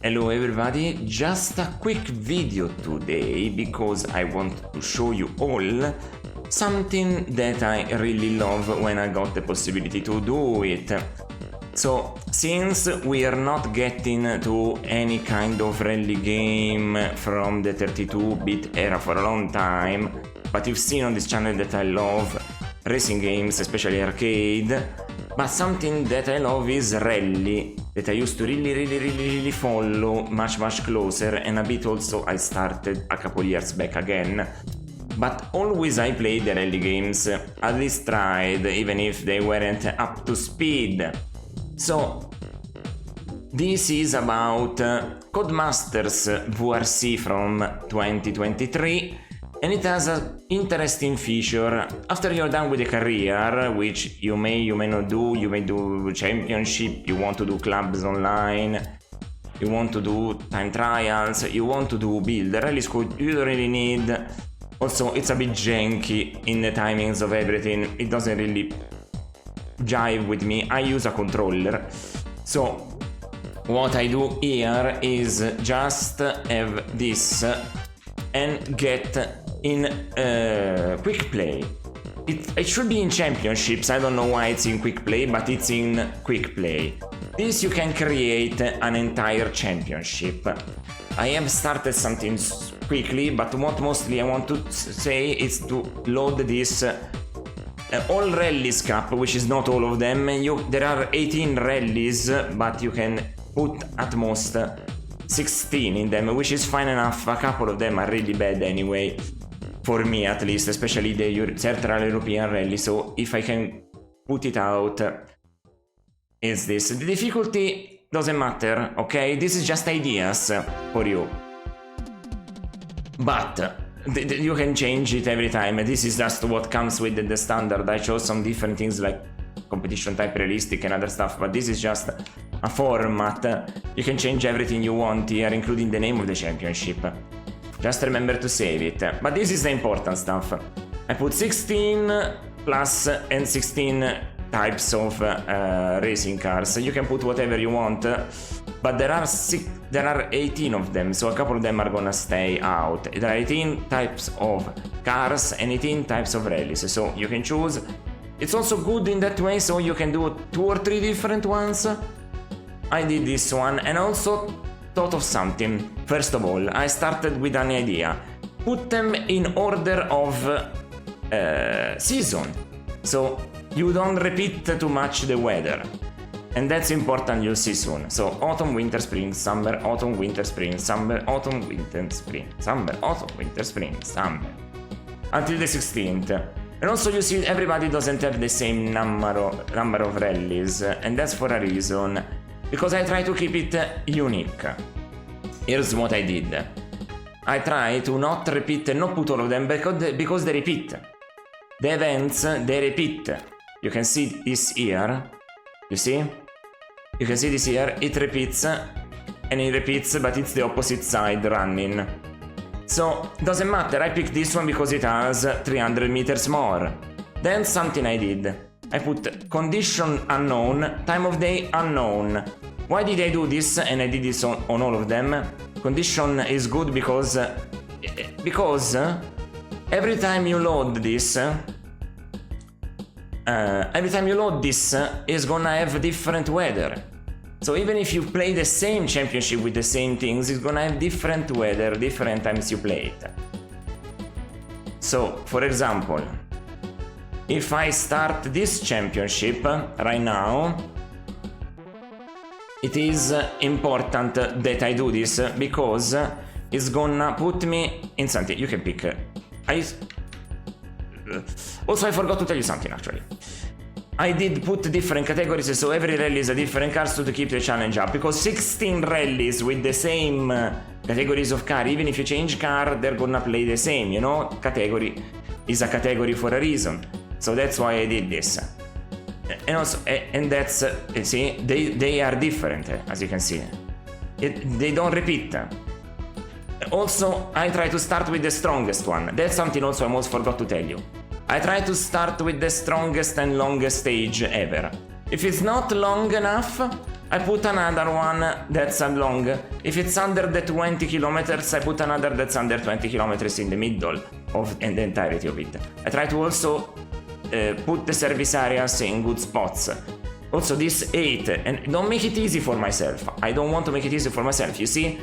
Hello everybody, just a quick video today because I want to show you all something that I really love when I got the possibility to do it. So, since we are not getting to any kind of rally game from the 32-bit era for a long time, but you've seen on this channel that I love racing games, especially arcade, but something that I love is rally, that I used to really follow much closer, and a bit also I started a couple years back again. But always I played the rally games, at least tried, even if they weren't up to speed. So, this is about Codemasters WRC from 2023, and it has an interesting feature. After you're done with the career, which you may not do, you may do championship, you want to do clubs online, you want to do time trials, you want to do build, the rally school, you don't really need. Also, it's a bit janky in the timings of everything, it doesn't really jive with me. I use a controller, so what I do here is just have this and get in quick play. It should be in championships, I don't know why it's in quick play, but it's in quick play. This you can create an entire championship. I have started something quickly, but what mostly I want to say is to load this all rallies cup, which is not all of them. There are 18 rallies, but you can put at most 16 in them, which is fine enough. A couple of them are really bad anyway, for me at least, especially the Central European rally. So if I can put it out, is this. The difficulty doesn't matter, okay? This is just ideas for you. But you can change it every time. This is just what comes with the standard. I chose some different things like competition type, realistic and other stuff, but this is just a format. You can change everything you want here, including the name of the championship. Just remember to save it. But this is the important stuff. I put 16 plus and 16 types of racing cars. You can put whatever you want, but there are 18 of them, so a couple of them are gonna stay out. There are 18 types of cars and 18 types of rallies, so you can choose. It's also good in that way, so you can do 2 or 3 different ones. I did this one, and also thought of something. First of all, I started with an idea. Put them in order of season, so you don't repeat too much the weather. And that's important, you'll see soon. So autumn, winter, spring, summer, autumn, winter, spring, summer, autumn, winter, spring, summer, autumn, winter, spring, summer. Until the 16th. And also you see everybody doesn't have the same number of rallies, and that's for a reason. Because I try to keep it unique. Here's what I did. I try to not repeat and not put all of them because they repeat. The events, they repeat. You can see this here. You see? You can see this here. It repeats. And it repeats, but it's the opposite side running. So, doesn't matter. I picked this one because it has 300 meters more. Then something I did. I put condition unknown, time of day unknown. Why did I do this? And I did this on all of them. Condition is good because every time you load this, is gonna have different weather. So even if you play the same championship with the same things, it's gonna have different weather, different times you play it. So, for example, if I start this championship right now, it is important that I do this because it's gonna put me in something. You can pick. Also, I forgot to tell you something actually. I did put different categories, so every rally is a different car, so to keep the challenge up. Because 16 rallies with the same categories of car, even if you change car, they're gonna play the same, you know? Category is a category for a reason. So that's why I did this. And also, and that's, you see, they are different, as you can see. They don't repeat. Also, I try to start with the strongest one. That's something also I almost forgot to tell you. I try to start with the strongest and longest stage ever. If it's not long enough, I put another one that's long. If it's under the 20 kilometers, I put another that's under 20 kilometers in the middle of the entirety of it. I try to also put the service areas in good spots. Also this 8, and don't make it easy for myself. I don't want to make it easy for myself, you see?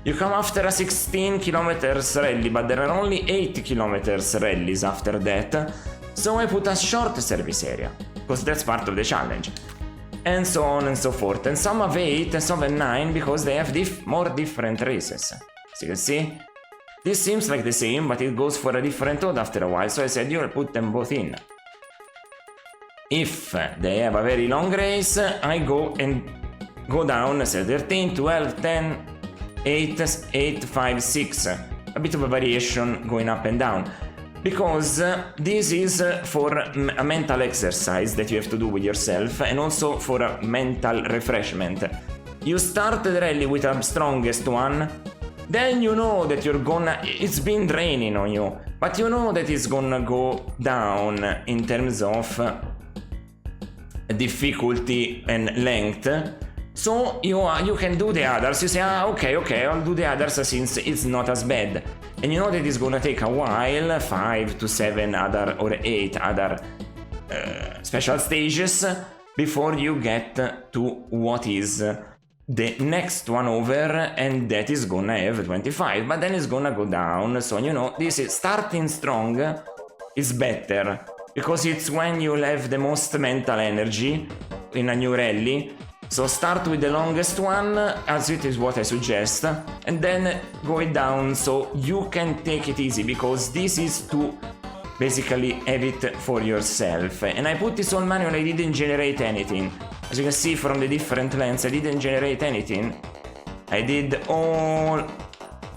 You come after a 16 kilometers rally, but there are only 8 kilometers rallies after that. So I put a short service area, because that's part of the challenge. And so on and so forth. And some have 8 and some have 9 because they have more different races. So you can see, this seems like the same, but it goes for a different road after a while. So I said, you'll put them both in. If they have a very long race, I go down, say 13, 12, 10, 8, 8, 5, 6. A bit of a variation going up and down. Because this is for a mental exercise that you have to do with yourself, and also for a mental refreshment. You start the rally with the strongest one, then you know that it's been draining on you, but you know that it's gonna go down in terms of difficulty and length. So you can do the others. You say, okay, I'll do the others since it's not as bad. And you know that it's gonna take a while, 5 to 7 other or 8 other special stages before you get to what is the next one over, and that is gonna have 25, but then it's gonna go down. So you know, this is starting strong is better, because it's when you'll have the most mental energy in a new rally. So start with the longest one, as it is what I suggest, and then go it down so you can take it easy, because this is to basically have it for yourself. And I put this on manual, I didn't generate anything. As you can see from the different lengths, I didn't generate anything. I did all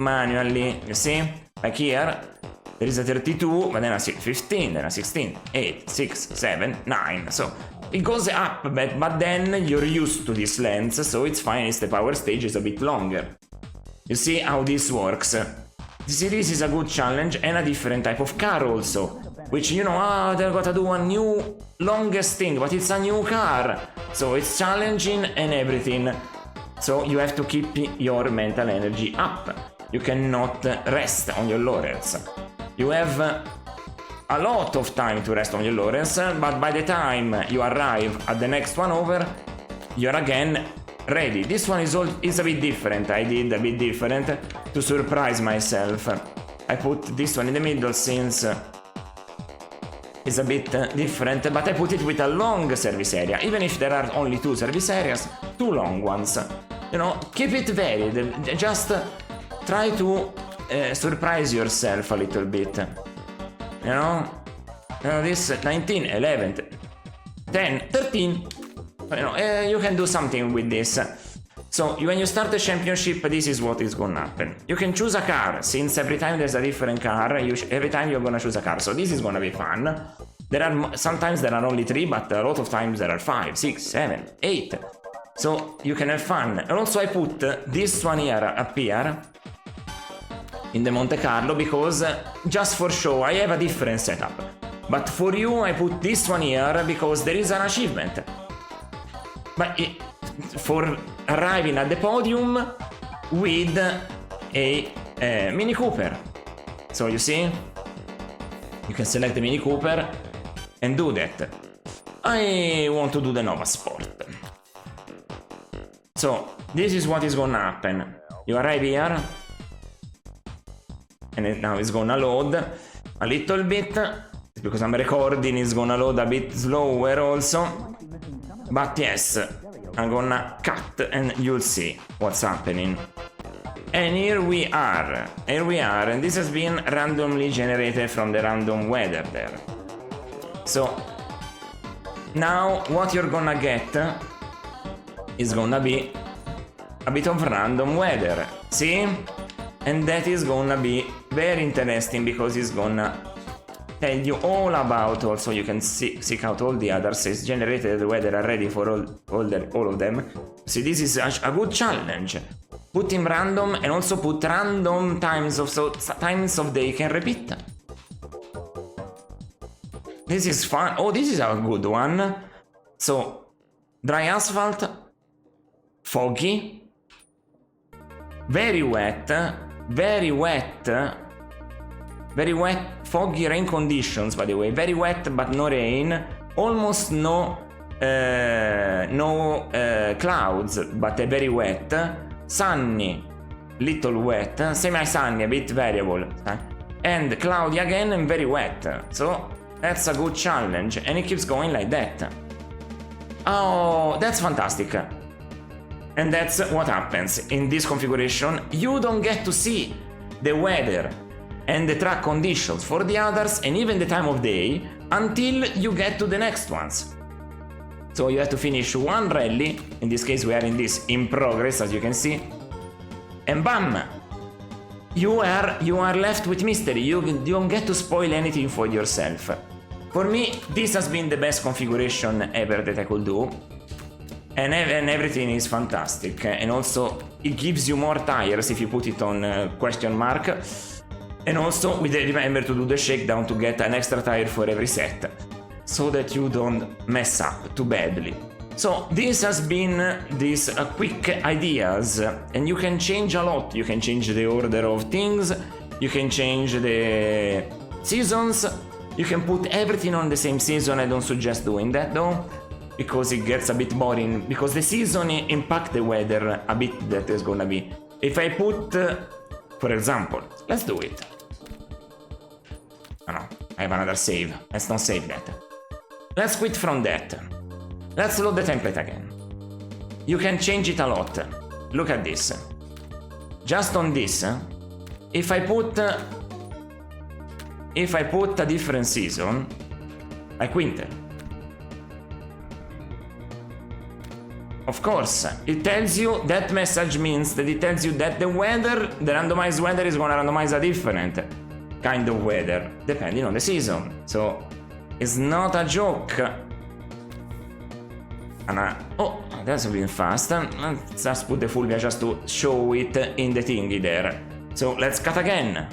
manually, you see? Like here, there is a 32, but then a 15, then a 16, 8, 6, 7, 9, so it goes up, but then you're used to this length, so it's fine, it's the power stage is a bit longer. You see how this works. This is a good challenge, and a different type of car also, which, you know, they're gonna do a new longest thing, but it's a new car, so it's challenging and everything. So you have to keep your mental energy up. You cannot rest on your laurels. You have a lot of time to rest on your laurels, but by the time you arrive at the next one over, you're again ready. This one is a bit different. I did a bit different to surprise myself. I put this one in the middle since it's a bit different, but I put it with a long service area. Even if there are only 2 service areas, 2 long ones. You know, keep it varied. Just try to surprise yourself a little bit. You know, this 19, 11, 10, 13, you know, you can do something with this. So when you start the championship, this is what is gonna happen. You can choose a car, since every time there's a different car, every time you're gonna choose a car. So this is gonna be fun. Sometimes there are only 3, but a lot of times there are 5, 6, 7, 8. So you can have fun. And also I put this one here up here in the Monte Carlo, because just for show I have a different setup, but for you I put this one here because there is an achievement, but for arriving at the podium with a Mini Cooper. So you see, you can select the Mini Cooper and do that. I want to do the Nova Sport. So this is what is gonna happen. You arrive here, and now it's gonna load a little bit, because I'm recording, it's gonna load a bit slower also, but yes, I'm gonna cut and you'll see what's happening. And here we are, and this has been randomly generated from the random weather there. So now what you're gonna get is gonna be a bit of random weather, see? And that is gonna be very interesting, because it's gonna tell you all about, also you can seek out all the others. It's generated the weather already for all of them. See, this is a good challenge. Put in random, and also put random times of day can repeat. This is fun. Oh, this is a good one. So dry asphalt, foggy, very wet, foggy rain conditions, by the way, very wet but no rain, almost no clouds but very wet, sunny, little wet, semi-sunny, a bit variable, and cloudy again and very wet. So that's a good challenge, and it keeps going like that. Oh, that's fantastic. And that's what happens in this configuration. You don't get to see the weather and the track conditions for the others and even the time of day until you get to the next ones. So you have to finish one rally, in this case we are in this in progress, as you can see, and bam! You are left with mystery. You don't get to spoil anything for yourself. For me, this has been the best configuration ever that I could do. And everything is fantastic. And also, it gives you more tires if you put it on question mark. And also, remember to do the shakedown to get an extra tire for every set, so that you don't mess up too badly. So this has been these quick ideas, and you can change a lot. You can change the order of things, you can change the seasons, you can put everything on the same season. I don't suggest doing that though, because it gets a bit boring, because the season impact the weather a bit that is gonna be. If I put, for example, let's do it. Oh no, I have another save. Let's not save that. Let's quit from that. Let's load the template again. You can change it a lot. Look at this. Just on this, if I put a different season, like winter, of course, it tells you, that message means that it tells you that the weather, the randomized weather is gonna randomize a different kind of weather, depending on the season. So, it's not a joke. And oh, that's been fast. Let's just put the full via just to show it in the thingy there. So let's cut again.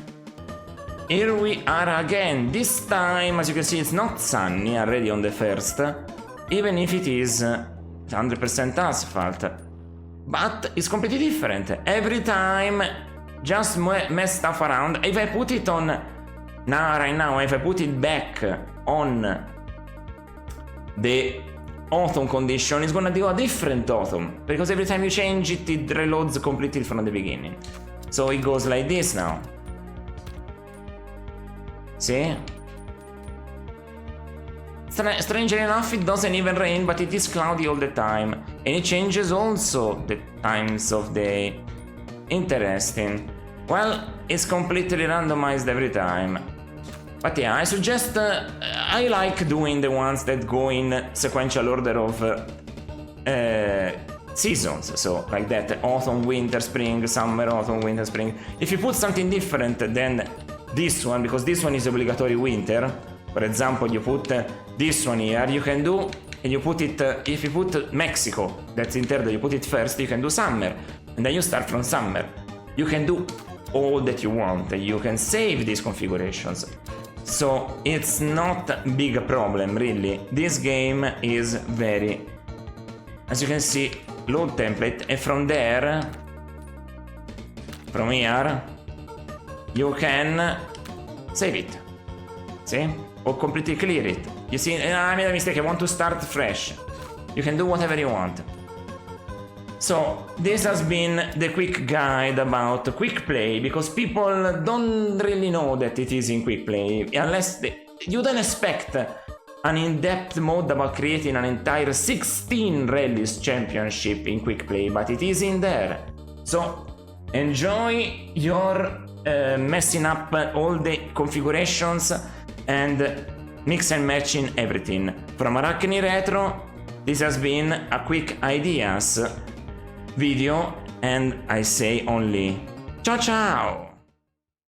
Here we are again. This time, as you can see, it's not sunny already on the first, even if it is 100% asphalt. But it's completely different. Every time, just mess stuff around. If I put it on right now, if I put it back on the autumn condition, is gonna do a different autumn, because every time you change it, it reloads completely from the beginning. So it goes like this now. See? Strangely enough, it doesn't even rain, but it is cloudy all the time, and it changes also the times of day. Interesting. Well, it's completely randomized every time. But yeah, I suggest, I like doing the ones that go in sequential order of seasons, so like that, autumn, winter, spring, summer, autumn, winter, spring. If you put something different than this one, because this one is obligatory winter, for example, you put this one here, you can do, and you put it, if you put Mexico, that's in third, you put it first, you can do summer, and then you start from summer. You can do all that you want, you can save these configurations. So it's not a big problem, really. This game is very, as you can see, load template, and from there, from here, you can save it. See? Or completely clear it. You see, I made a mistake, I want to start fresh. You can do whatever you want. So, this has been the quick guide about quick play, because people don't really know that it is in quick play, unless you don't expect an in-depth mode about creating an entire 16 rallies championship in quick play, but it is in there. So, enjoy your messing up all the configurations and mix and matching everything. From Araknie Retro, this has been a quick ideas video, and I say only ciao ciao!